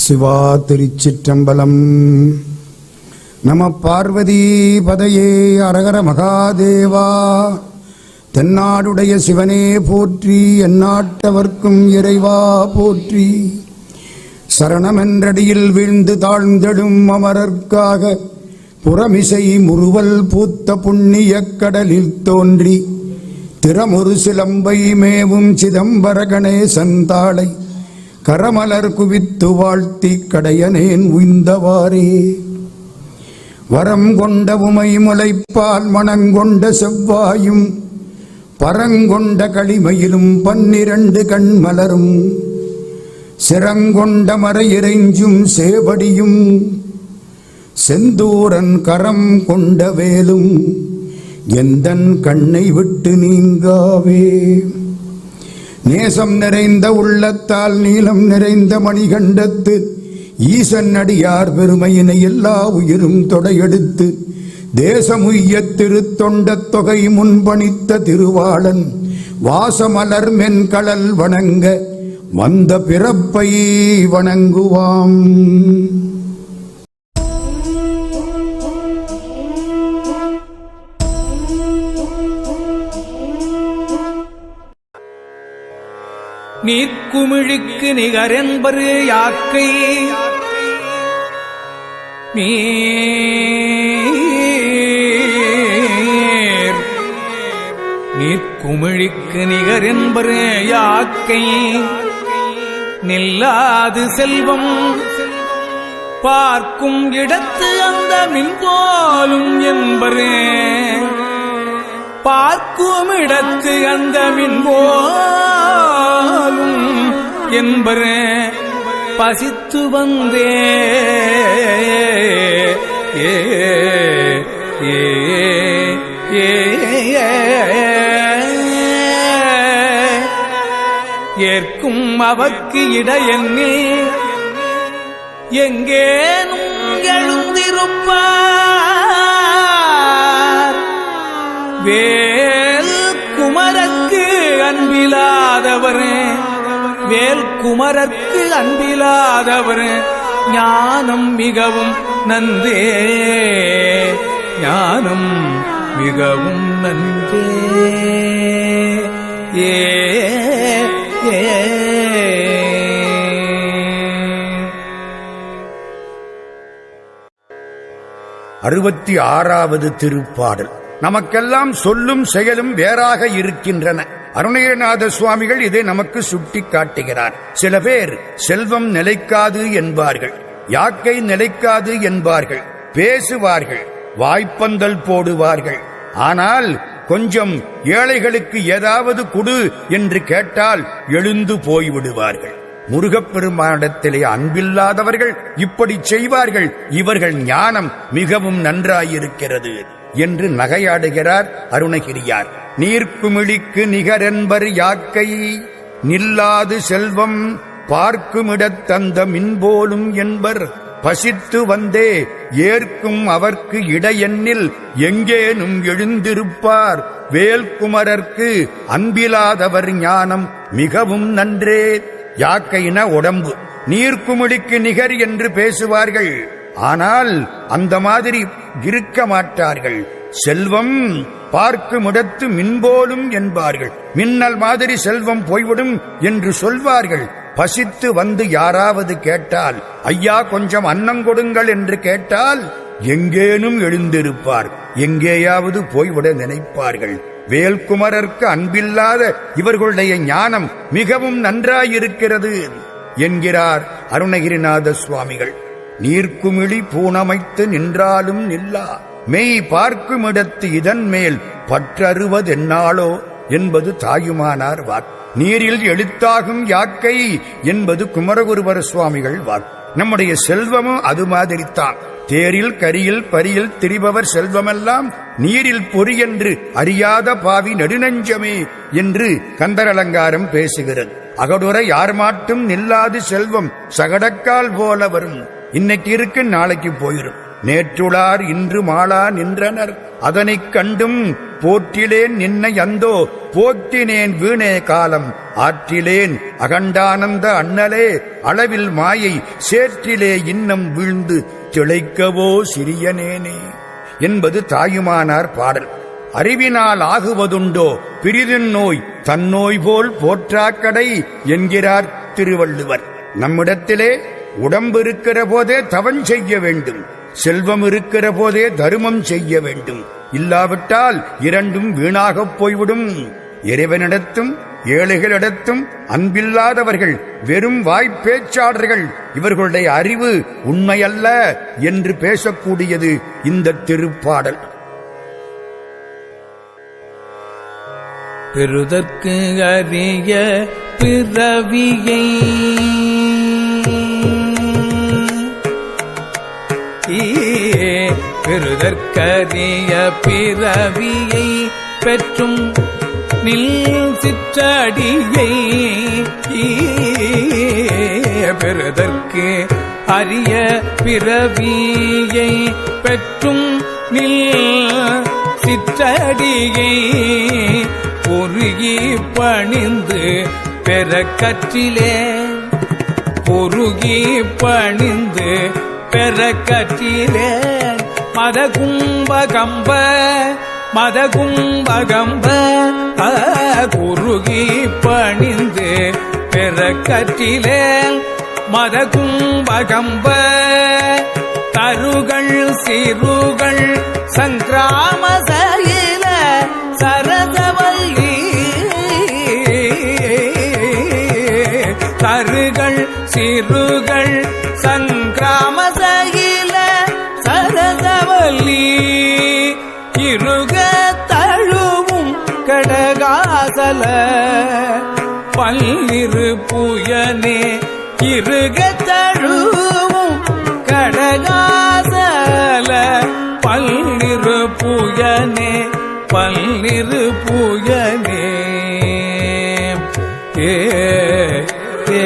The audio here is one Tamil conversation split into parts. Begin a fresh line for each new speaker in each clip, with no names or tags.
சிவா திருச்சிற்றம்பலம். நம பார்வதி பதையே அரகர மகாதேவா. தென்னாடுடைய சிவனே போற்றி, எந்நாட்டவர்க்கும் இறைவா போற்றி. சரணமென்றடியில் வீழ்ந்து தாழ்ந்தெடும் அமரர்க்காக புறமிசை முறுவல் பூத்த புண்ணிய கடலில் தோன்றி திறமொரு சிலம்பை மேவும் சிதம்பர கணேசன் தாளை கரமலர் குவித்து வாழ்த்தி கடையனேன் உய்ந்தவாறே. வரம் கொண்ட உமை முளைப்பால் மணங்கொண்ட செவ்வாயும் பரங்கொண்ட களிமையிலும் 12 கண்மலரும் சிறங்கொண்ட மறையிறைஞ்சும் சேவடியும் செந்தூரன் கரம் கொண்ட வேலும் எந்தன் கண்ணை விட்டு நீங்காவே. நேசம் நிறைந்த உள்ளத்தால் நீளம் நிறைந்த மணிகண்டத்து ஈசன் அடியார் பெருமையினை எல்லா உயிரும் தொடையெடுத்து தேசமுய்ய திருத்தொண்ட தொகை முன்பணித்த திருவாளன் வாசமலர் மென்கடல் வணங்க வந்த பிறப்பை வணங்குவாம்.
நீர்க்குமிழிக்கு நிகரென்பரு யாக்கை நீர்க்குமிழிக்கு நிகரென்பரு யாக்கை நில்லாது செல்வம் பார்க்கும் இடத்து அந்த மின்போலும் என்பரு பார்க்கும் இடத்து அந்த மின்போலும் என்பரு பசித்து வந்தே ஏற்கும் அவர்க்கு இடையன்னே எங்கேனும் எழுந்திருப்பார். வேல் குமரற்கு அன்பிலாதவர் வேல் குமரற்கு அன்பிலாதவர் ஞானம் மிகவும் நன்றே ஞானம் மிகவும் நன்றே. ஏ
66வது திருப்பாடல். நமக்கெல்லாம் சொல்லும் செயலும் வேறாக இருக்கின்றன. அருணகிரிநாத சுவாமிகள் இதை நமக்கு சுட்டி காட்டுகிறார். சில பேர் செல்வம் நிலைக்காது என்பார்கள், யாக்கை நிலைக்காது என்பார்கள், பேசுவார்கள், வாய்ப்பந்தல் போடுவார்கள். ஆனால் கொஞ்சம் ஏழைகளுக்கு ஏதாவது கொடு என்று கேட்டால் எழுந்து போய்விடுவார்கள். முருகப்பெருமானிடத்திலே அன்பில்லாதவர்கள் இப்படி செய்வார்கள். இவர்கள் ஞானம் மிகவும் நன்றாயிருக்கிறது என்று நகையாடுகிறார் அருணகிரியார். நீர்க்குமிழிக்கு நிகரென்பர் யாக்கை நில்லாது செல்வம் பார்க்குமிடத்தந்த மின்போலும் என்பர் பசித்து வந்தே ஏற்கும் அவர்க்கு இடையெண்ணில் எங்கேனும் எழுந்திருப்பார். வேல்குமரர்க்கு அன்பிலாதவர் ஞானம் மிகவும் நன்றே. யாக்கையின உடம்பு, நீர்க்குமிழிக்கு நிகர் என்று பேசுவார்கள். ஆனால் அந்த மாதிரி இருக்க மாட்டார்கள். செல்வம் பார்க்குமிடத்து மின்போலும் என்பார்கள். மின்னல் மாதிரி செல்வம் போய்விடும் என்று சொல்வார்கள். பசித்து வந்து யாராவது கேட்டால் ஐயா கொஞ்சம் அன்னம் கொடுங்கள் என்று கேட்டால் எங்கேனும் எழுந்திருப்பார், எங்கேயாவது போய்விட நினைப்பார்கள். வேல்குமரர்க்கு அன்பில்லாத இவர்களுடைய ஞானம் மிகவும் நன்றாயிருக்கிறது என்கிறார் அருணகிரிநாத சுவாமிகள். நீர்க்குமிழி பூணமைத்து நின்றாலும் நில்லா மெய் பார்க்குமிடத்து இதன் மேல் பற்றறுவதென்னாளோ என்பது தாயுமானார் வாக்கு. நீரில் எழுத்தாகும் யாக்கை என்பது குமரகுருபர சுவாமிகள் வாக்கு. நம்முடைய செல்வமும் அது மாதிரித்தான். தேரில் கரியில் பரியில் திரிபவர் செல்வமெல்லாம் நீரில் பொறி என்று அறியாத பாவி நெடுநெஞ்சமே என்று கந்தர் அலங்காரம் பேசுகிறது. அகடுற யார் மாட்டும் நில்லாது செல்வம் சகடக்கால் போல வரும். இன்னைக்கு இருக்கு, நாளைக்கு போயிரும். நேற்றுளார் இன்று மாளா நின்றனர். அதனைக் கண்டும் போற்றிலேன் நின்னை அந்தோ போற்றினேன் வீணே காலம் ஆற்றிலேன் அகண்டானந்த அண்ணலே அளவில் மாயை சேற்றிலே இன்னம் வீழ்ந்து திளைக்கவோ சிறியனேனே என்பது தாயுமானார் பாடல். அறிவினால் ஆகுவதுண்டோ பிரிதின் நோய் தன்னோய் போல் போற்றாக்கடை என்கிறார் திருவள்ளுவர். நம்மிடத்திலே உடம்பு இருக்கிற போதே தவம் செய்ய வேண்டும், செல்வம் இருக்கிற போதே தருமம் செய்ய வேண்டும். இல்லாவிட்டால் இரண்டும் வீணாகப் போய்விடும். இறைவனிடத்தும் ஏழைகளிடத்தும் அன்பில்லாதவர்கள் வெறும் வாய்ப்பேச்சாளர்கள். இவர்களுடைய அறிவு உண்மையல்ல என்று பேசக்கூடியது இந்த திருப்பாடல்.
பெறுதற்கு அரிய பிறவியை பெறுதற்கரிய பிறவியை பெற்றும் நில் சிற்றடியை பெறுதற்கு அரிய பிறவியை பெற்றும் நில் சிற்றடியை பொருகி பணிந்து பெற கற்றிலேன் பொருகி பணிந்து பெற கற்றிலேன் மதகும்பகம்ப குறுகி பணிந்து பெற கற்றிலேன் மதகும்பகம்ப தருகள் சிறுகள் சங்கிராம சயில சரதவல்லி தருகள் சிறுகள் சங்கிராம சயில சரதவல்லி இருக தழுவும் கடகாசல பல்லிரு புயனே இருக தழுவும் கடகாசல பல்லிரு புயனே பல்லிரு புயனே ஏ ஏ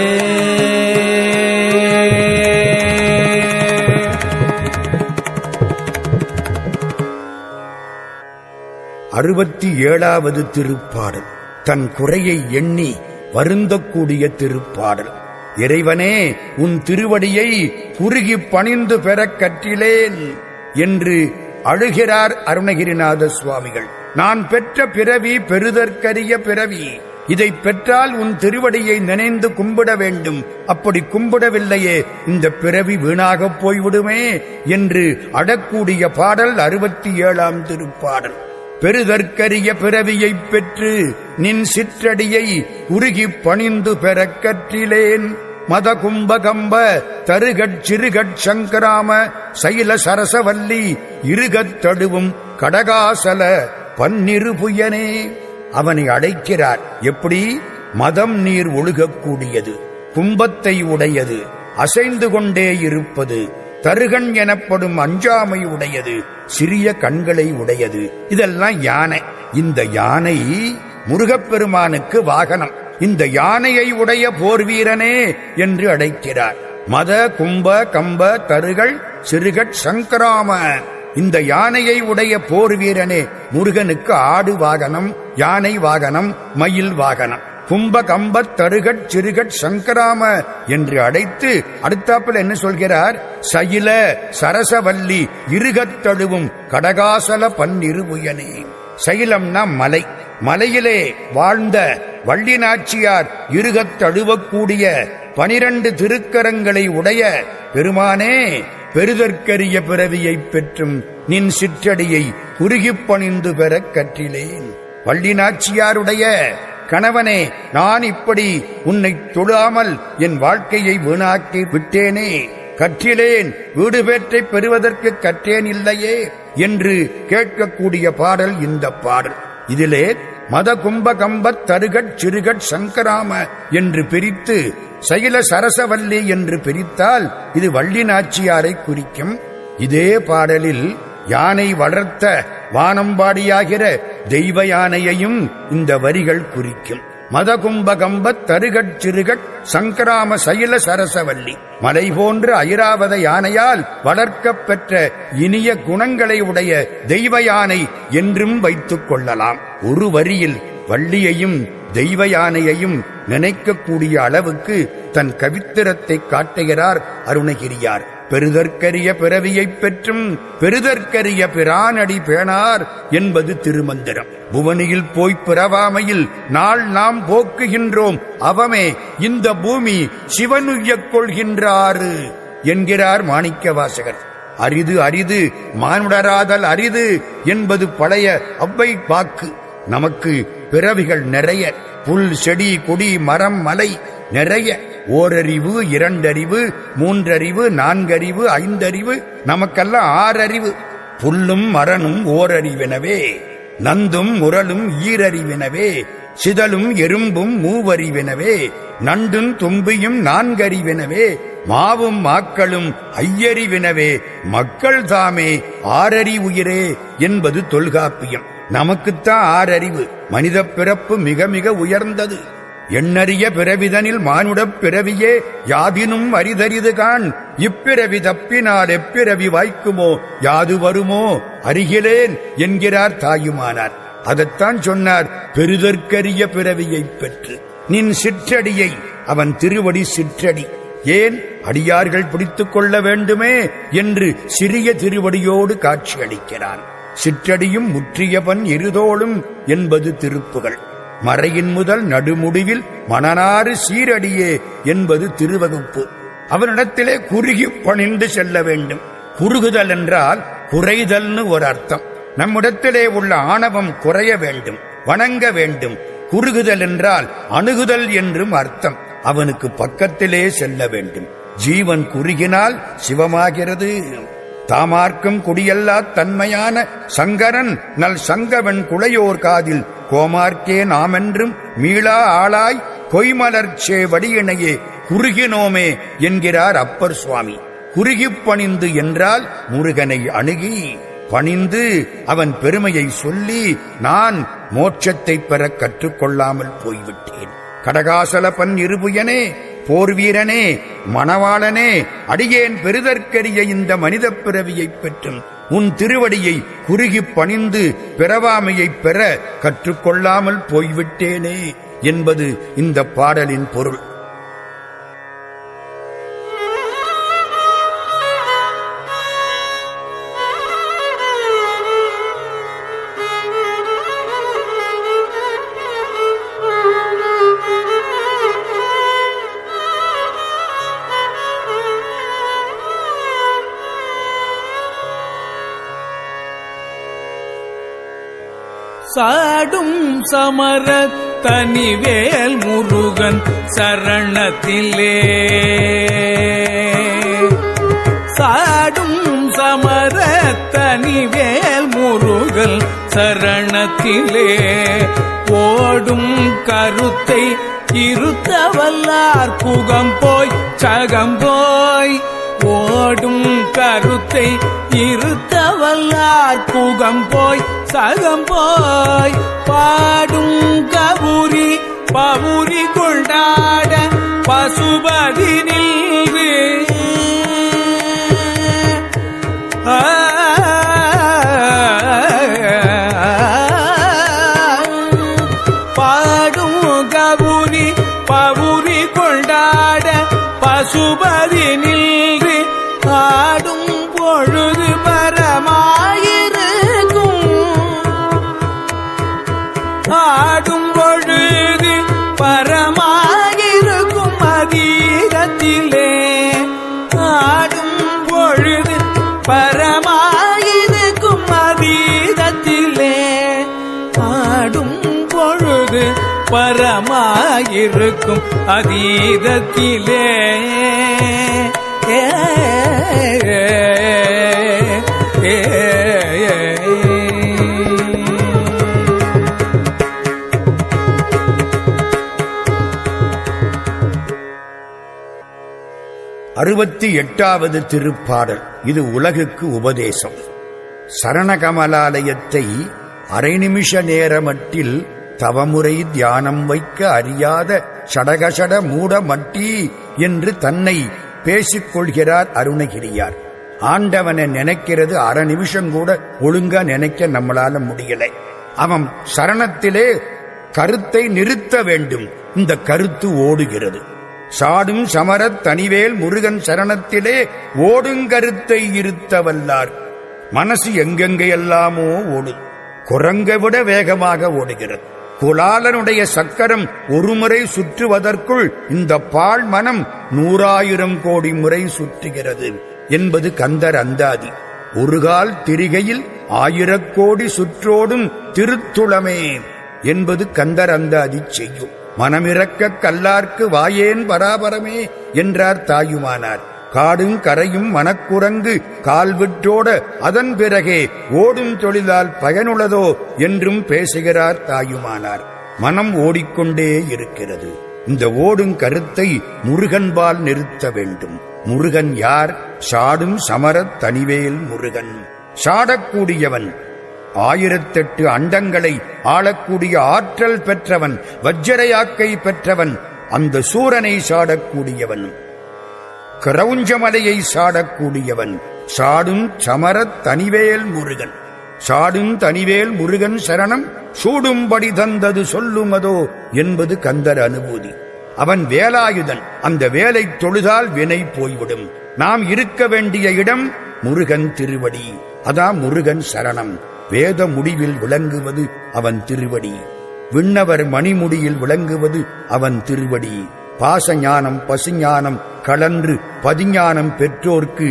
67வது திருப்பாடல். தன் குறையை எண்ணி வருந்தக்கூடிய திருப்பாடல். இறைவனே, உன் திருவடியை குறுகி பணிந்து பெறக் கற்றிலேன் என்று அழுகிறார் அருணகிரிநாத சுவாமிகள். நான் பெற்ற பிறவி பெறுதற்கரிய பிறவி. இதை பெற்றால் உன் திருவடியை நினைந்து கும்பிட வேண்டும். அப்படி கும்பிடவில்லையே இந்த பிறவி வீணாகப் போய்விடுமே என்று அடக்கூடிய பாடல் 67ஆம் திருப்பாடல். பெறுதற்கரிய பிறவியைப் பெற்று நின் சிற்றடியை உருகி பணிந்து பெறக் கற்றிலேன். மத கும்பகம்ப தருகட் சிறுகட் சங்கராம சைல சரசவல்லி இருகத் தடுவும் கடகாசல பன்னிரு புயனே. அவனை அடைக்கிறார். எப்படி? மதம் நீர் ஒழுகக்கூடியது, கும்பத்தை உடையது, அசைந்து கொண்டே இருப்பது, தருகன் எனப்படும் அஞ்சாமை உடையது, சிறிய கண்களை உடையது. இதெல்லாம் யானை. இந்த யானை முருகப்பெருமானுக்கு வாகனம். இந்த யானையை உடைய போர் வீரனே என்று அழைக்கிறார். மத கும்ப கம்ப தருகள் சிறுகட் சங்கராம. இந்த யானையை உடைய போர் வீரனே. முருகனுக்கு ஆடு வாகனம், யானை வாகனம், மயில் வாகனம். கும்ப கம்பத் தருகட் சிறுகட் சங்கராம என்று அழைத்து அடுத்தாப்பில் என்ன சொல்கிறார்? சயில சரசவல்லி இருகத் தழுவும் கடகாசல பன்னிரு புயனே. சைலம்னா மலை. மலையிலே வாழ்ந்த வள்ளி நாச்சியார் இருகத் தழுவக்கூடிய 12 திருக்கரங்களை உடைய பெருமானே, பெறுதற்கரிய பிறவியைப் பெற்றும் நின் சிற்றடியை குறுகிப் பணிந்து பெறக் கற்றிலேன். வள்ளி நாச்சியாருடைய கணவனே, நான் இப்படி உன்னை தொழாமல் என் வாழ்க்கையை வீணாக்கி விட்டேனே. கற்றிலேன், வீடு பேற்றை பெறுவதற்கு கற்றேன் இல்லையே என்று கேட்கக்கூடிய பாடல் இந்த பாடல். இதிலே மத கும்ப கம்பத் தருகட் சிறுகட் சங்கராம என்று பிரித்து சைல சரசவல்லி என்று பிரித்தால் இது வள்ளி நாச்சியாரை குறிக்கும். இதே பாடலில் யானை வளர்த்த வானம்பாடியாகிற தெய்வ யானையையும் இந்த வரிகள் குறிக்கும். மதகும்பகம்பத் தருகட் சிறுகட் சங்கிராம சைல சரசவல்லி மலை போன்ற ஐராவத யானையால் வளர்க்கப் பெற்ற இனிய குணங்களை உடைய தெய்வ யானை என்றும் வைத்துக் கொள்ளலாம். ஒரு வரியில் வள்ளியையும் தெய்வ யானையையும் நினைக்கக்கூடிய அளவுக்கு தன் கவித்திரத்தை காட்டுகிறார் அருணகிரியார். பெருதற்கரிய பிறவியைப் பெற்றும் பெருதற்கரிய பிரானடி பேணார் என்பது திருமந்திரம். புவனியில் போய்ப் பிறவாமையில் நாள் நாம் போக்குகின்றோம், அவமே இந்த பூமி சிவனுய்யக் கொள்கின்றாரு என்கிறார் மாணிக்க வாசகர். அரிது அரிது மானுடராதல் அரிது என்பது பழைய அவ்வை வாக்கு. நமக்கு பிறவிகள் நிறைய, புல் செடி கொடி மரம் மலை நிறைய. ஓரறிவு, இரண்டறிவு, மூன்றறிவு, நான்கறிவு, ஐந்தறிவு, நமக்கெல்லாம் 6 அறிவு. புல்லும் மரனும் ஓரறிவெனவே, நந்தும் முரலும் ஈரறிவெனவே, சிதலும் எறும்பும் 3 அறிவெனவே, நண்டும் தும்பியும் 4 அறிவெனவே, மாவும் மாக்களும் 5 அறிவெனவே, மக்கள் தாமே 6 அறிவுயிரே என்பது தொல்காப்பியம். நமக்குத்தான் 6 அறிவு. மனித பிறப்பு மிக மிக உயர்ந்தது. எண்ணறிய பிறவிதனில் மானுடப் பிறவியே யாதினும் அரிதரிதுகான், இப்பிறவி தப்பினால் எப்பிறவி வாய்க்குமோ யாது வருமோ அறிகிலேன் என்கிறார் தாயுமானார். அதைத்தான் சொன்னார், பெருதற்கரிய பிறவியைப் பெற்று நின் சிற்றடியை. அவன் திருவடி சிற்றடி. ஏன் அடியார்கள் பிடித்துக் கொள்ள வேண்டுமே என்று சிறிய திருவடியோடு காட்சி அளிக்கிறான். சிற்றடியும் முற்றியவன் இருதோளும் என்பது திருப்புகள். மறையின் முதல் நடுமுடிவில் மணனாறு சீரடியே என்பது திருவகுப்பு. அவனிடத்திலே குறுகி பணிந்து செல்ல வேண்டும். குறுகுதல் என்றால் குறைதல்னு ஒரு அர்த்தம். நம்மிடத்திலே உள்ள ஆணவம் குறைய வேண்டும், வணங்க வேண்டும். குறுகுதல் என்றால் அணுகுதல் என்றும் அர்த்தம். அவனுக்கு பக்கத்திலே செல்ல வேண்டும். ஜீவன் குறுகினால் சிவமாகிறது. தாமார்க்கும் குடியல்லா தன்மையான சங்கரன் நல் சங்கவன் குளையோர் காதில் கோமார்க்கே நாமென்றும் மீளா ஆளாய் கொய்மலர்ச்சே வடியினையே குறுகினோமே என்கிறார் அப்பர் சுவாமி. குறுகிப் பணிந்து என்றால் முருகனை அணுகி பணிந்து அவன் பெருமையை சொல்லி நான் மோட்சத்தை பெற கற்றுக்கொள்ளாமல் போய்விட்டேன். கடகாசலப்பன் இருபுயனே, போர் வீரனே, மணவாளனே, அடியேன் பெருதற்கரிய இந்த மனித பிறவியைப் பெற்றும் உன் திருவடியை குறுகிப் பணிந்து பிறவாமையைப் பெற கற்றுக்கொள்ளாமல் போய்விட்டேனே என்பது இந்த பாடலின் பொருள்.
சாடும் சமர தனிவேல் முருகன் சரணத்திலே, சாடும் சமர தனிவேல் முருகன் சரணத்திலே, ஓடும் கருத்தை இருத்தவல்லார் புகம் போய் சகம்போய், ஓடும் கருத்தை இருத்தவல்லார் புகம் போய் சகம்போய், பாடும் கபூரி பவுரி கொண்டாட பசுபதி நின்று, பாடும் கபூரி பவுரி கொண்டாட பசுபதி நின்று, ஆடும் பொழுது பரமாயிருக்கும், ஆடும் பொழுது பரமாயிருக்கும் அதீரத்திலே, ஆடும் பொழுது பரமாயிருக்கும் அதீரத்திலே, ஆடும் பொழுது பரமாயிருக்கும் அதீதத்திலே.
அறுபத்தி 8வது திருப்பாடல். இது உலகுக்கு உபதேசம். சரணகமலாலயத்தை அரை நிமிஷ நேரமட்டில் தவமுறை தியானம் வைக்க அறியாத சடகசட மூட மட்டி என்று தன்னை பேசிக்கொள்கிறார் அருணகிரியார். ஆண்டவனை நினைக்கிறது அரை நிமிஷம் கூட ஒழுங்கா நினைக்க நம்மளால முடியலை. அவன் சரணத்திலே கருத்தை நிறுத்த வேண்டும். இந்த கருத்து ஓடுகிறது. சாடும் சமரத் தனிவேல் முருகன் சரணத்திலே ஓடுங்கருத்தை இருத்த வல்லார். மனசு எங்கெங்கையெல்லாமோ ஓடு, குரங்கை விட வேகமாக ஓடுகிறது. குலாலனுடைய சக்கரம் ஒருமுறை சுற்றுவதற்குள் இந்த பால் மனம் 100,000 கோடி முறை சுற்றுகிறது என்பது கந்தர் அந்தாதி. ஒருகால் திரிகையில் 1000 கோடி சுற்றோடும் திருத்துளமே என்பது கந்தர் அந்தாதி செய்யும். மனமிறக்க கல்லார்க்கு வாயேன் பராபரமே என்றார் தாயுமானார். காடும் கரையும் மனக்குரங்கு கால்விட்டோட அதன் பிறகே ஓடும் தொழிலால் பயனுள்ளதோ என்றும் பேசுகிறார் தாயுமானார். மனம் ஓடிக்கொண்டே இருக்கிறது. இந்த ஓடும் கருத்தை முருகன்பால் நிறுத்த வேண்டும். முருகன் யார்? சாடும் சமரத் தனிவேல் முருகன். சாடக்கூடியவன், 1008 அண்டங்களை ஆளக்கூடிய ஆற்றல் பெற்றவன், வஜ்ஜரையாக்கை பெற்றவன், அந்த சூரனை சாடக்கூடியவன், கிரௌஞ்சமலையை சாடக்கூடியவன். சாடும் சமரத் தனிவேல் முருகன். சாடும் தனிவேல் முருகன் சரணம் சூடும்படி தந்தது சொல்லுமதோ என்பது கந்தர் அனுபூதி. அவன் வேலாயுதன். அந்த வேலை தொழுதால் வினை போய்விடும். நாம் இருக்க வேண்டிய இடம் முருகன் திருவடி. அதான் முருகன் சரணம். வேத முடிவில் விளங்குவது அவன் திருவடி. விண்ணவர் மணிமுடியில் விளங்குவது அவன் திருவடி. பாசஞானம் பசுஞானம் கலன்று பதிஞானம் பெற்றோர்க்கு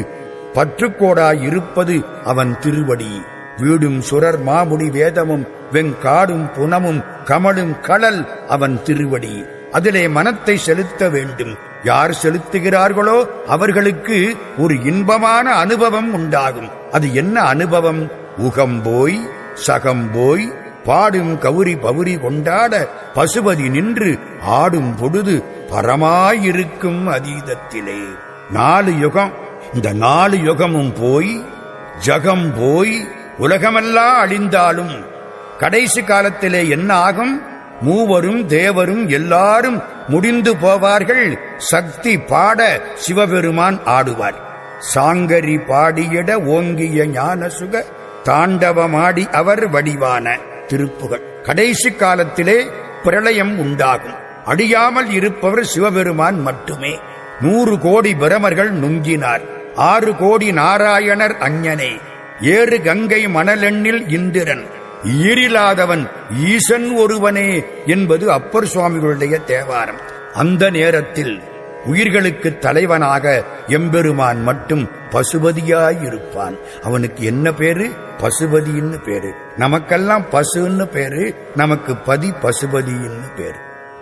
பற்றுக்கோடாய் இருப்பது அவன் திருவடி. வீடும் சுரர் மாமுடி வேதமும் வெங்காடும் புனமும் கமலும் கடல் அவன் திருவடி. அதிலே மனத்தை செலுத்த வேண்டும். யார் செலுத்துகிறார்களோ அவர்களுக்கு ஒரு இன்பமான அனுபவம் உண்டாகும். அது என்ன அனுபவம்? உகம்போய் சகம்போய் பாடும் கௌரி பவுரி கொண்டாட பசுபதி நின்று ஆடும் பொழுது பரமாயிருக்கும் அதீதத்திலே. 4 யுகம். இந்த 4 யுகமும் போய் ஜகம் போய் உலகமெல்லாம் அழிந்தாலும் கடைசி காலத்திலே என்ன ஆகும்? மூவரும் தேவரும் எல்லாரும் முடிந்து போவார்கள். சக்தி பாட சிவபெருமான் ஆடுவார். சாங்கரி பாடியிட ஓங்கிய ஞான சுக தாண்டவமாடி அவர் வடிவான திருப்புகள். கடைசி காலத்திலே பிரளயம் உண்டாகும். அடியாமல் இருப்பவர் சிவபெருமான் மட்டுமே. 100 கோடி பிரமர்கள் நுங்கினார். 6 கோடி நாராயணர் அஞ்ஞனே. 7 கங்கை மணலெண்ணில் இந்திரன். ஈரில்லாதவன் ஈசன் ஒருவனே என்பது அப்பர் சுவாமிகளுடைய தேவாரம். அந்த நேரத்தில் உயிர்களுக்கு தலைவனாக எம்பெருமான் மட்டும் பசுபதியாயிருப்பான். அவனுக்கு என்ன பேரு? பசுபதின்னு பேரு. நமக்கெல்லாம் பசுன்னு பேரு, நமக்கு பதி பசுபதின்னு பேரு.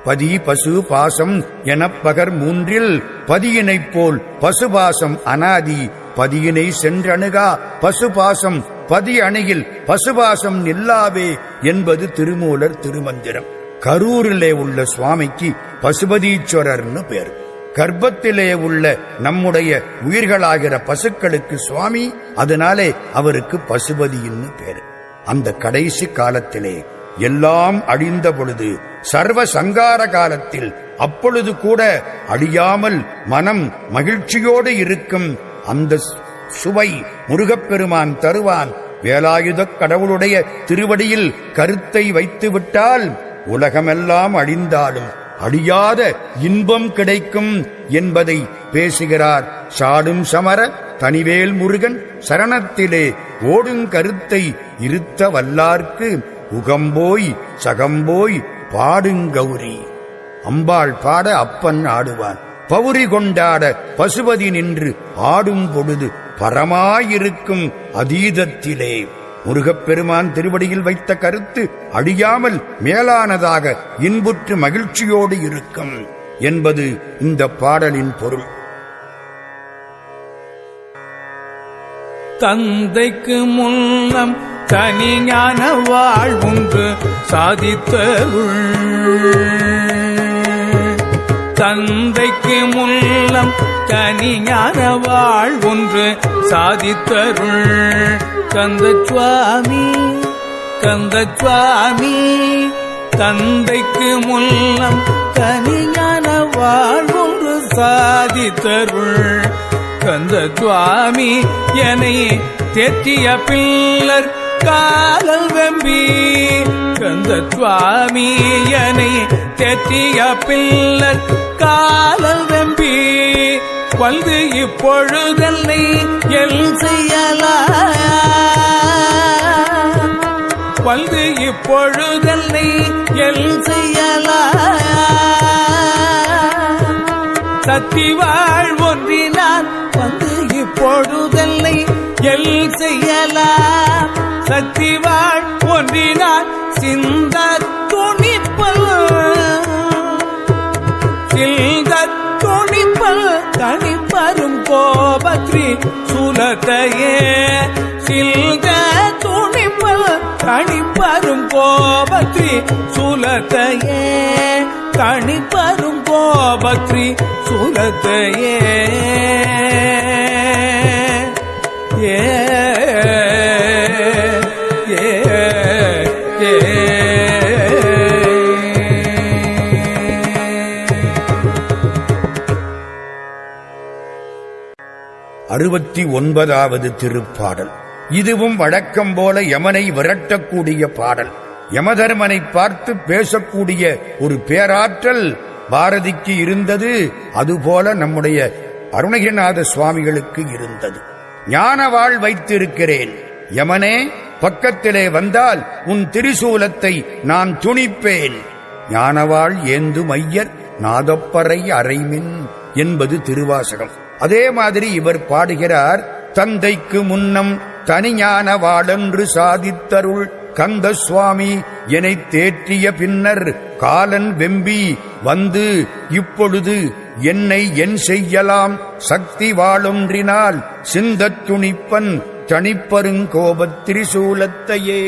பதி பசு பாசம் எனப்பகர் 3 பதியினைப் போல் பசுபாசம் அனாதி. பதியினை சென்றணுகா பசுபாசம் பதி அணையில் பசுபாசம் நில்லாவே என்பது திருமூலர் திருமந்திரம். கரூரிலே உள்ள சுவாமிக்கு பசுபதீஸ்வரர்னு பேர். கர்ப்பத்திலே உள்ள நம்முடைய உயிர்களாகிற பசுக்களுக்கு சுவாமி, அதனாலே அவருக்கு பசுபதின்னு பேரு. அந்த கடைசி காலத்திலே எல்லாம் அழிந்த பொழுது, சர்வ சங்கார காலத்தில், அப்பொழுது கூட அழியாமல் மனம் மகிழ்ச்சியோடு இருக்கும் அந்த சுவை முருகப்பெருமான் தருவான். வேலாயுதக் கடவுளுடைய திருவடியில் கருத்தை வைத்துவிட்டால் உலகமெல்லாம் அழிந்தாலும் அழியாத இன்பம் கிடைக்கும் என்பதை பேசுகிறார். சாடும் சமர தனிவேல் முருகன் சரணத்திலே ஓடும் கருத்தை இருத்த வல்லார்க்கு உகம்போய் சகம்போய் பாடுங்கௌரி. அம்பாள் பாட அப்பன் ஆடுவான். பவுரி கொண்டாட பசுபதி நின்று ஆடும் பொழுது பரமாயிருக்கும் அதீதத்திலே. முருகப்பெருமான் திருவடியில் வைத்த கருத்து அழியாமல் மேலானதாக இன்புற்று மகிழ்ச்சியோடு இருக்கும் என்பது இந்த பாடலின் பொருள்.
தந்தைக்கு முன்னம் தனி ஞான வாழ்வுன்று சாதித்தருள். தந்தைக்கு முன்னம் தனி ஞான வாழ்வுன்று சாதித்தருள். கந்த சுவாமி கந்த சுவாமி தந்தைக்கு முன்னம் தனியான வாழ்வொன்று சாதித்தருள் கந்த சுவாமி என்னை தேற்றிய பிள்ளர் காலல் வெம்பி கந்த சுவாமி என்னை தேற்றிய பிள்ளர் காலல் வெம்பி வந்து இப்பொழுதென்னை எல் செய்யலாம் வந்து இப்பொழுதென்னை எல் செய்யலாம் சத்திவாழ் ஒன்றினான் வந்து இப்பொழுதென்னை எல் செய்யலாம் சத்திவாழ் ஒன்றினான் சிந்த துணிப்பல் சிந்த துணிப்பல் தனிப்பரும் கோபத்ரி சூலத்தையே சில்த துணிப்பல் தனிப்பரும் கோபத்ரி சூலத்தையே தனிப்பரும் கோபத்ரி சூலத்தையே ஏ ஏ ஏ
69வது திருப்பாடல். இதுவும் வழக்கம் போல யமனை விரட்டக்கூடிய பாடல். யமதர்மனை பார்த்து பேசக்கூடிய ஒரு பேராற்றல் பாரதிக்கு இருந்தது. அதுபோல நம்முடைய அருணகிரிநாத சுவாமிகளுக்கு இருந்தது. ஞானவாள் வைத்திருக்கிறேன், யமனே பக்கத்திலே வந்தால் உன் திரிசூலத்தை நான் துணிப்பேன். ஞானவாள் ஏந்து மையர் நாதப்பறை அறைமின் என்பது திருவாசகம். அதே மாதிரி இவர் பாடுகிறார், தந்தைக்கு முன்னம் தனிஞான வாழென்று சாதித்தருள் கந்த சுவாமி என்னை தேற்றிய பின்னர் காலன் வெம்பி வந்து இப்பொழுது என்னை என் செய்யலாம் சக்தி வாழொன்றினால் சிந்தத் துணிப்பன் தனிப்பருங்கோபத் திரிசூலத்தையே.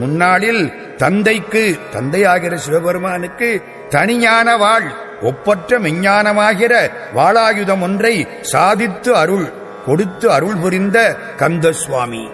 முன்னாளில் தந்தைக்கு, தந்தையாகிற சிவபெருமானுக்கு தனிஞான வாழ், ஒப்பற்ற மெஞ்ஞானமாகிற வாளாயுதம் ஒன்றை சாதித்து அருள் கொடுத்து அருள் புரிந்த கந்த சுவாமி,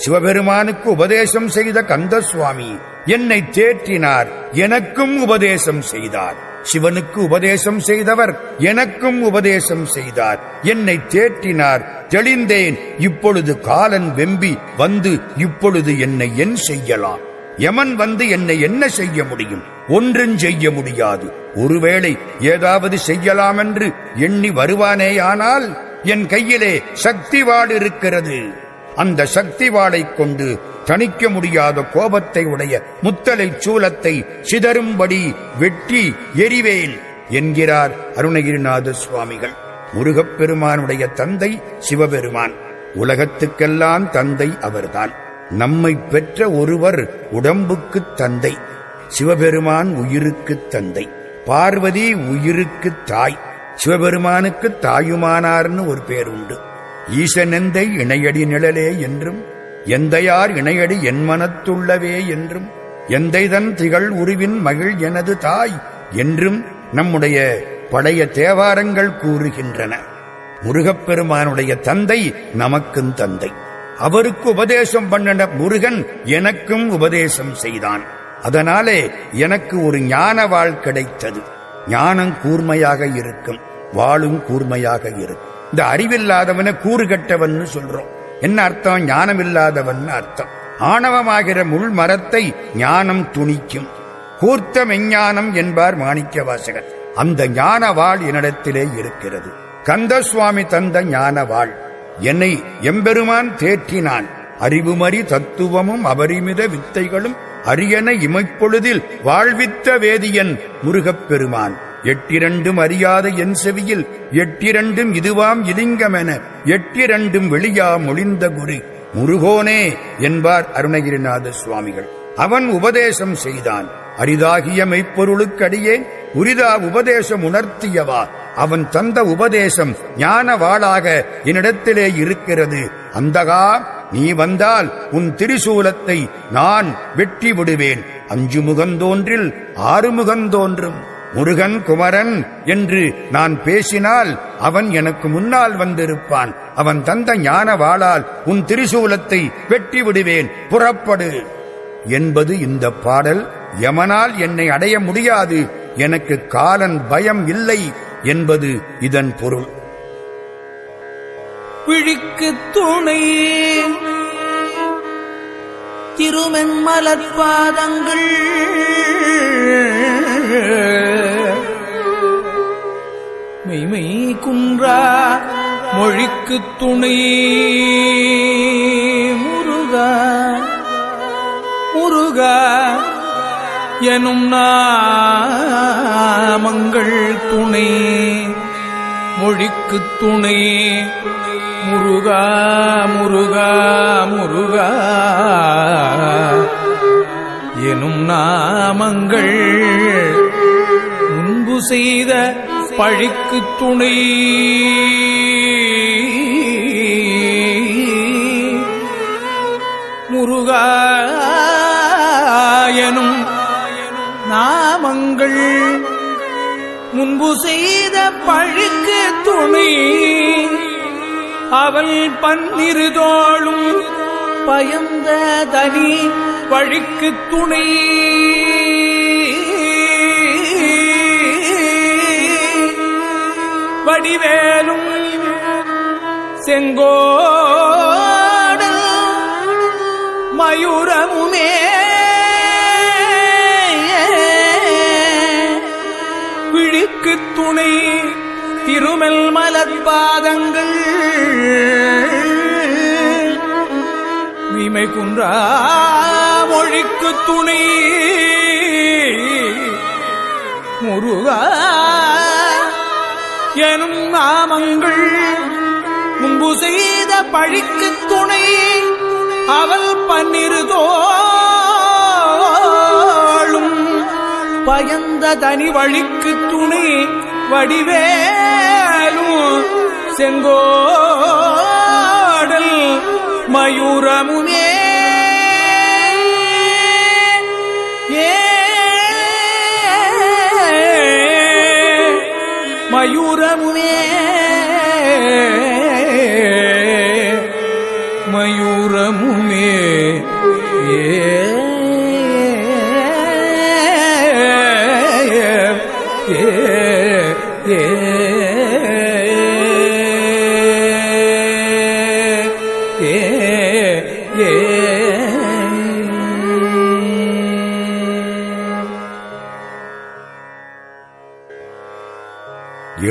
சிவபெருமானுக்கு உபதேசம் செய்த கந்த சுவாமி என்னை தேற்றினார், எனக்கும் உபதேசம் செய்தார். சிவனுக்கு உபதேசம் செய்தவர் எனக்கும் உபதேசம் செய்தார், என்னை தேற்றினார், தெளிந்தேன். இப்பொழுது காலன் வெம்பி வந்து இப்பொழுது என்னை என் செய்யலாம்? யமன் வந்து என்னை என்ன செய்ய முடியும்? ஒன்றும் செய்ய முடியாது. ஒருவேளை ஏதாவது செய்யலாம் என்று எண்ணி வருவானேயானால் என் கையிலே சக்தி வாள் இருக்கிறது. அந்த சக்தி வாளைக் கொண்டு தணிக்க முடியாத கோபத்தை உடைய முத்தலை சூலத்தை சிதறும்படி வெட்டி எறிவேன் என்கிறார் அருணகிரிநாத சுவாமிகள். முருகப்பெருமானுடைய தந்தை சிவபெருமான், உலகத்துக்கெல்லாம் தந்தை அவர்தான். நம்மை பெற்ற ஒருவர் உடம்புக்கு தந்தை, சிவபெருமான் உயிருக்கு தந்தை, பார்வதி உயிருக்கு தாய். சிவபெருமானுக்கு தாயுமானார்னு ஒரு பேர் உண்டு. ஈசனெந்தை இணையடி நிழலே என்றும், எந்தையார் இணையடி என் மனத்துள்ளவே என்றும், எந்தைதன் திகழ் உருவின் மகிழ் எனது தாய் என்றும் நம்முடைய பழைய தேவாரங்கள் கூறுகின்றன. முருகப்பெருமானுடைய தந்தை நமக்கும் தந்தை. அவருக்கு உபதேசம் பண்ணின முருகன் எனக்கும் உபதேசம் செய்தான். அதனாலே எனக்கு ஒரு ஞான வாழ் கிடைத்தது. ஞானம் கூர்மையாக இருக்கும், வாளும் கூர்மையாக இருக்கும். இந்த அறிவில்லாதவனை கூறு கட்டவன் சொல்றோம். என்ன அர்த்தம்? ஞானம் இல்லாதவன் அர்த்தம். ஆணவமாகிற முள் மரத்தை ஞானம் துணிக்கும். கூர்த்த மெஞ்ஞானம் என்பார் மாணிக்க வாசகர். அந்த ஞான வாழ் என்னிடத்திலே இருக்கிறது. கந்த சுவாமி தந்த ஞான வாழ் என்னை எம்பெருமான் தேற்றினான். அறிவுமறி தத்துவமும் அபரிமித வித்தைகளும் அரியன இமைப்பொழுதில் வாழ்வித்த வேதியன் முருகப்பெருமான். எட்டிரண்டும் அறியாத என் செவியில் எட்டிரண்டும் இதுவாம் இலிங்கமென எட்டிரண்டும் வெளியா மொழிந்த குரு முருகோனே என்பார் அருணகிரிநாத சுவாமிகள். அவன் உபதேசம் செய்தான். அரிதாகிய மெய்ப்பொருளுக்கடியேன் உரிதா உபதேசம் உணர்த்தியவா. அவன் தந்த உபதேசம் ஞான வாளாக என்னிடத்திலே இருக்கிறது. அந்தகா, நீ வந்தால் உன் திரிசூலத்தை நான் வெட்டி விடுவேன். 5 முகந்தோன்றில் 6 முகந்தோன்றும். முருகன் குமரன் என்று நான் பேசினால் அவன் எனக்கு முன்னால் வந்திருப்பான். அவன் தந்த ஞான வாளால் உன் திரிசூலத்தை வெட்டி விடுவேன், புறப்படு என்பது இந்த பாடல். யமனால் என்னை அடைய முடியாது, எனக்கு காலன் பயம் இல்லை என்பது இதன் பொருள்.
விழிக்கு துணை திருமென்மலர்பாதங்கள் மெய்மை குன்றா மொழிக்கு துணை முருகா முருகா எனும் நாமங்கள் துணை மொழிக்கு துணை முருகா முருகா முருகா எனும் நாமங்கள் முன்பு செய்த பழிக்கு துணை முருகா எனும் நாமங்கள் முன்பு செய்த பழிக்கு துணை அவள் பன்னிருதோளும் பயந்த தனி வழிக்கு துணை வடிவேலும் செங்கோடல் மயூரமுமே விழிக்கு துணை திருமெல் மலர்பாதங்கள் மீமை குன்றா மொழிக்கு துணை முருகா எனும் நாமங்கள் முன்பு செய்த பழிக்கு துணை அவள் பன்னிருதோளும் பயந்த தனி வழிக்கு துணை வடிவேலும் செங்கோடல் மயூரமுமே மயூரமுமே மயூரமுமே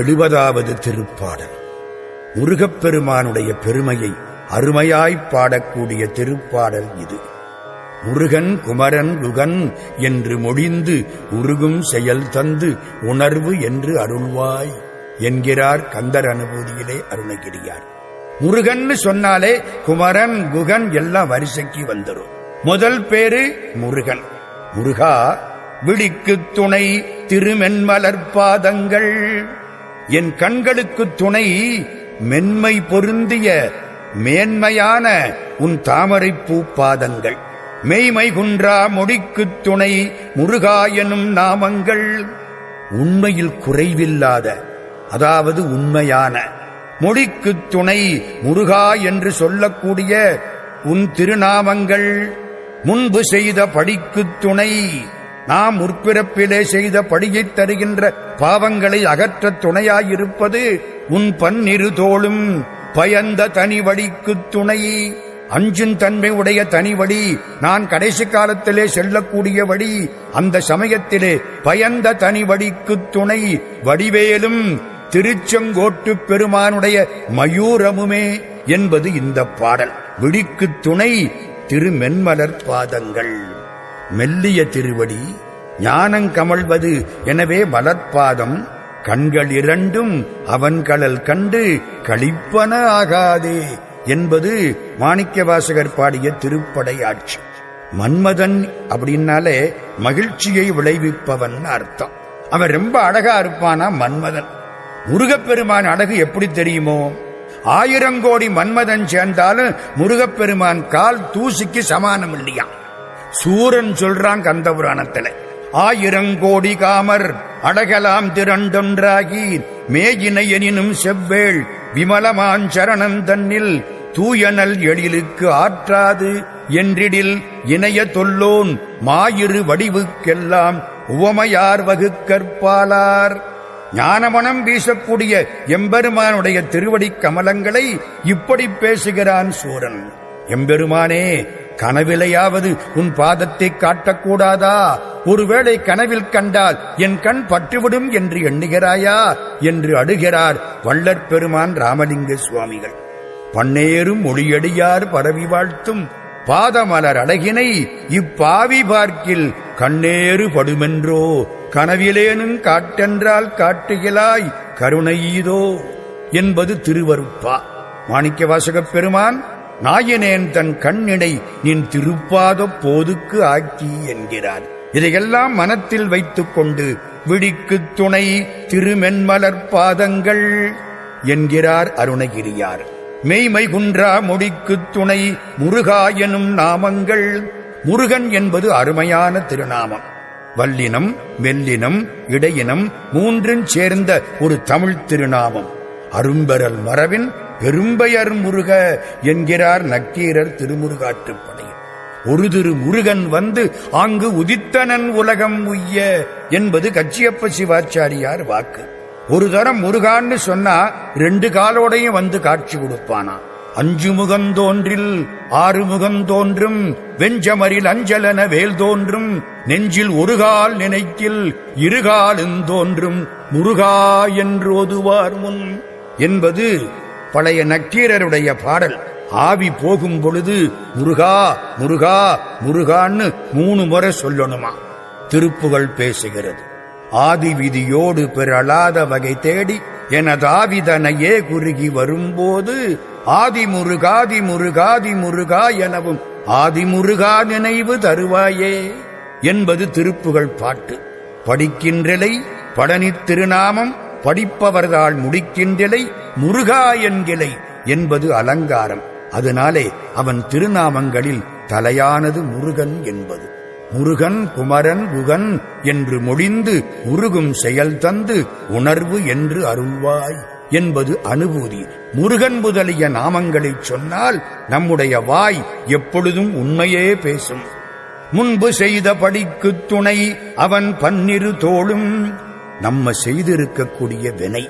எழுபதாவது திருப்பாடல். முருகப்பெருமானுடைய பெருமையை அருமையாய்ப் பாடக்கூடிய திருப்பாடல் இது. முருகன் குமரன் குகன் என்று மொழிந்து உருகும் செயல் தந்து உணர்வு என்று அருள்வாய் என்கிறார் கந்தர் அனுபூதியிலே அருணகிரியார். முருகன்னு சொன்னாலே குமரன் குகன் எல்லாம் வரிசைக்கு வந்துரும். முதல் பேரு முருகன். முருகா விழிக்கு துணை திருமென்மலர்பாதங்கள், என் கண்களுக்கு துணை மென்மை பொருந்திய மேன்மையான உன் தாமரைப்பூ பாதங்கள். மெய்மை குன்றா மொழிக்குத் துணை முருகா எனும் நாமங்கள், உண்மையில் குறைவில்லாத அதாவது உண்மையான மொழிக்குத் துணை முருகா என்று சொல்லக்கூடிய உன் திருநாமங்கள். முன்பு செய்த படிக்குத் துணை, நாம் முற்பிறப்பிலே செய்த படியைத் தருகின்ற பாவங்களை அகற்றத் துணையாயிருப்பது உன் பன்னிரு தோளும் பயந்த தனிவடிக்குத் துணை. அஞ்சும் தன்மை உடைய தனிவடி, நான் கடைசி காலத்திலே செல்லக்கூடிய வடி, அந்த சமயத்திலே பயந்த தனிவடிக்குத் துணை வடிவேலும் திருச்செங்கோட்டு பெருமானுடைய மயூரமுமே என்பது இந்த பாடல். விழிக்குத் துணை திருமென்மலர் பாதங்கள், மெல்லிய திருவடி, ஞானங்கமழ்வது எனவே மலர்பாதம். கண்கள் இரண்டும் அவன் கடல் கண்டு களிப்பன ஆகாதே என்பது மாணிக்கவாசகர் பாடிய திருப்படை ஆட்சி. மன்மதன் அப்படின்னாலே மகிழ்ச்சியை விளைவிப்பவன் அர்த்தம். அவன் ரொம்ப அழகா இருப்பானா மன்மதன். முருகப்பெருமான் அழகு எப்படி தெரியுமோ, 1000 கோடி மன்மதன் சேர்ந்தாலும் முருகப்பெருமான் கால் தூசிக்கு சமானம் இல்லையா. சூரன் சொல்றான் கந்தபுராணத்துல, 1000 கோடி காமர் அழகலாம் திரண்டொன்றாகி மேயினை எனினும் செவ்வேள் விமலமாஞ்சரணம் தன்னில் தூயனல் எழிலுக்கு ஆற்றாது என்றிடில் இணைய தொல்லோன் மாயிரு வடிவுக்கெல்லாம் உவமையார் வகுக்கற்பாலார். ஞானமனம் வீசக்கூடிய எம்பெருமானுடைய திருவடிக் கமலங்களை இப்படி பேசுகிறான் சூரன். எம்பெருமானே, கனவிலையாவது உன் பாதத்தை காட்டக்கூடாதா? ஒருவேளை கனவில் கண்டால் என் கண் பட்டுவிடும் என்று எண்ணுகிறாயா என்று அடுகிறார் வள்ளற் பெருமான் ராமலிங்க சுவாமிகள். பன்னேரும் மொழியடியார் பரவி வாழ்த்தும் பாதமலர் அழகினை இப்பாவி பார்க்கில் கண்ணேறு படுமென்றோ, கனவிலேனும் காட்டென்றால் காட்டுகிலாய் கருணையீதோ என்பது திருவருட்பா. மாணிக்க வாசகப் பெருமான் நாயனேன் தன் கண்ணிடை நின் திருப்பாத போதுக்கு ஆக்கி என்கிறார். இதையெல்லாம் மனத்தில் வைத்துக் கொண்டு விடிக்குத் துணை திருமென்மலர் பாதங்கள் என்கிறார் அருணகிரியார். மெய்மை குன்றா முடிக்குத் துணை முருகா எனும் நாமங்கள். முருகன் என்பது அருமையான திருநாமம். வல்லினம், மெல்லினம், இடையினம் மூன்றும் சேர்ந்த ஒரு தமிழ் திருநாமம். அரும்பெறல் மரபின் பெரும்பெயர் முருக என்கிறார் நக்கீரர் திருமுருகாற்றுப்படை. ஒரு திரு முருகன் வந்து ஆங்கு உதித்தனன் உலகம் உய்ய என்பது கச்சியப்ப சிவாச்சாரியார் வாக்கு. ஒரு தரம் முருகான்னு சொன்னா 2 காலோடையும் வந்து காட்சி கொடுப்பானா. 5 முகம் தோன்றில் 6 முகம் தோன்றும், வெஞ்சமரில் அஞ்சலன வேல் தோன்றும், நெஞ்சில் ஒரு கால் நினைக்கில் 2 காலும் தோன்றும் முருகா என்று ஓதுவார் முன் என்பது பழைய நக்கீரருடைய பாடல். ஆவி போகும் பொழுது முருகா முருகா முருகான்னு 3 முறை சொல்லணுமா. திருப்புகழ் பேசுகிறது. ஆதி விதியோடு பிறளாத வகை தேடி எனதாவிதனையே குறுகி வரும்போது ஆதி முருகாதி முருகாதி முருகா எனவும் ஆதி முருகா நினைவு தருவாயே என்பது திருப்புகழ் பாட்டு. படிக்கின்றலை பழனித் திருநாமம், படிப்பவர்தாள் முடிக்கின்றலை முருகா என்கிலை என்பது அலங்காரம். அதனாலே அவன் திருநாமங்களில் தலையானது முருகன் என்பது. முருகன் குமரன் குகன் என்று மொழிந்து உருகும் செயல் தந்து உணர்வு என்று அருள்வாய் என்பது அனுபூதி. முருகன் முதலிய நாமங்களைச் சொன்னால் நம்முடைய வாய் எப்பொழுதும் உண்மையே பேசும். முன்பு செய்த படிக்குத் துணை அவன் 12 தோளும். நம்ம செய்திருக்கக்கூடிய வினை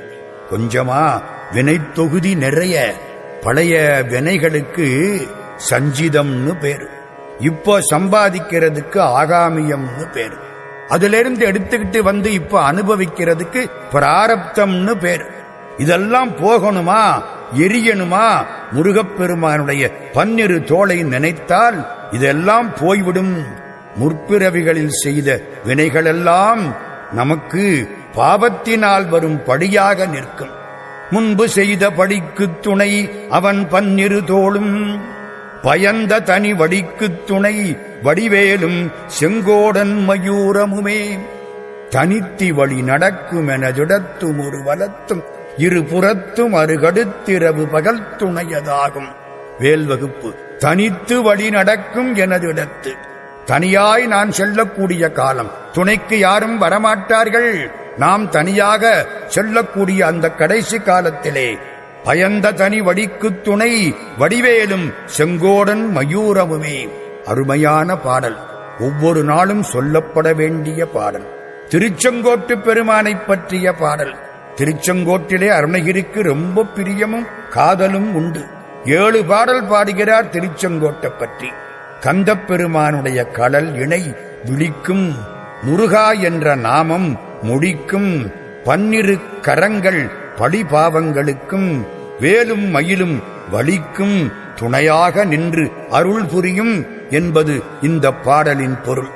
கொஞ்சமா, வினை தொகுதி நிறைய. பழைய வினைகளுக்கு சஞ்சிதம்னு பேரு, இப்போ சம்பாதிக்கிறதுக்கு ஆகாமியம்னு பேரு. அதிலிருந்து எடுத்துக்கிட்டு வந்து இப்ப அனுபவிக்கிறதுக்கு பிராரப்தம்னு பேரு. இதெல்லாம் போகணுமா, எரியணுமா? முருகப்பெருமானுடைய 12 தோளை நினைத்தால் இதெல்லாம் போய்விடும். முற்பிறவிகளில் செய்த வினைகளெல்லாம் நமக்கு பாவத்தினால் வரும் படியாக நிற்கும். முன்பு செய்த படிக்குத் துணை அவன் 12 தோளும். பயந்த தனி வடிக்குத் துணை வடிவேலும் செங்கோடன் மயூரமுமே. தனித்தி வழி நடக்குமெனதிடத்தும் ஒரு வலத்தும் இருபுறத்தும் அருகடுத்திரவு பகல் துணையதாகும். வேல் வகுப்பு. தனித்து வழி நடக்கும் எனதிடத்து. தனியாய் நான் செல்லக்கூடிய காலம், துணைக்கு யாரும் வரமாட்டார்கள். நாம் தனியாக செல்லக்கூடிய அந்த கடைசி காலத்திலே பயந்த தனி வடிக்குத் துணை வடிவேலும் செங்கோடன் மயூரமுமே. அருமையான பாடல், ஒவ்வொரு நாளும் சொல்லப்பட வேண்டிய பாடல். திருச்செங்கோட்டு பெருமானைப் பற்றிய பாடல். திருச்செங்கோட்டிலே அருணகிரிக்கு ரொம்ப பிரியமும் காதலும் உண்டு. 7 பாடல் பாடுகிறார் திருச்செங்கோட்டை பற்றி. கந்தப் பெருமானுடைய கடல் இணை விழிக்கும் முருகா என்ற நாமம் முடிக்கும். 12 கரங்கள் படிபாவங்களுக்கும் வேலும் மயிலும் வலிக்கும் துணையாக நின்று அருள் புரியும் என்பது இந்த பாடலின் பொருள்.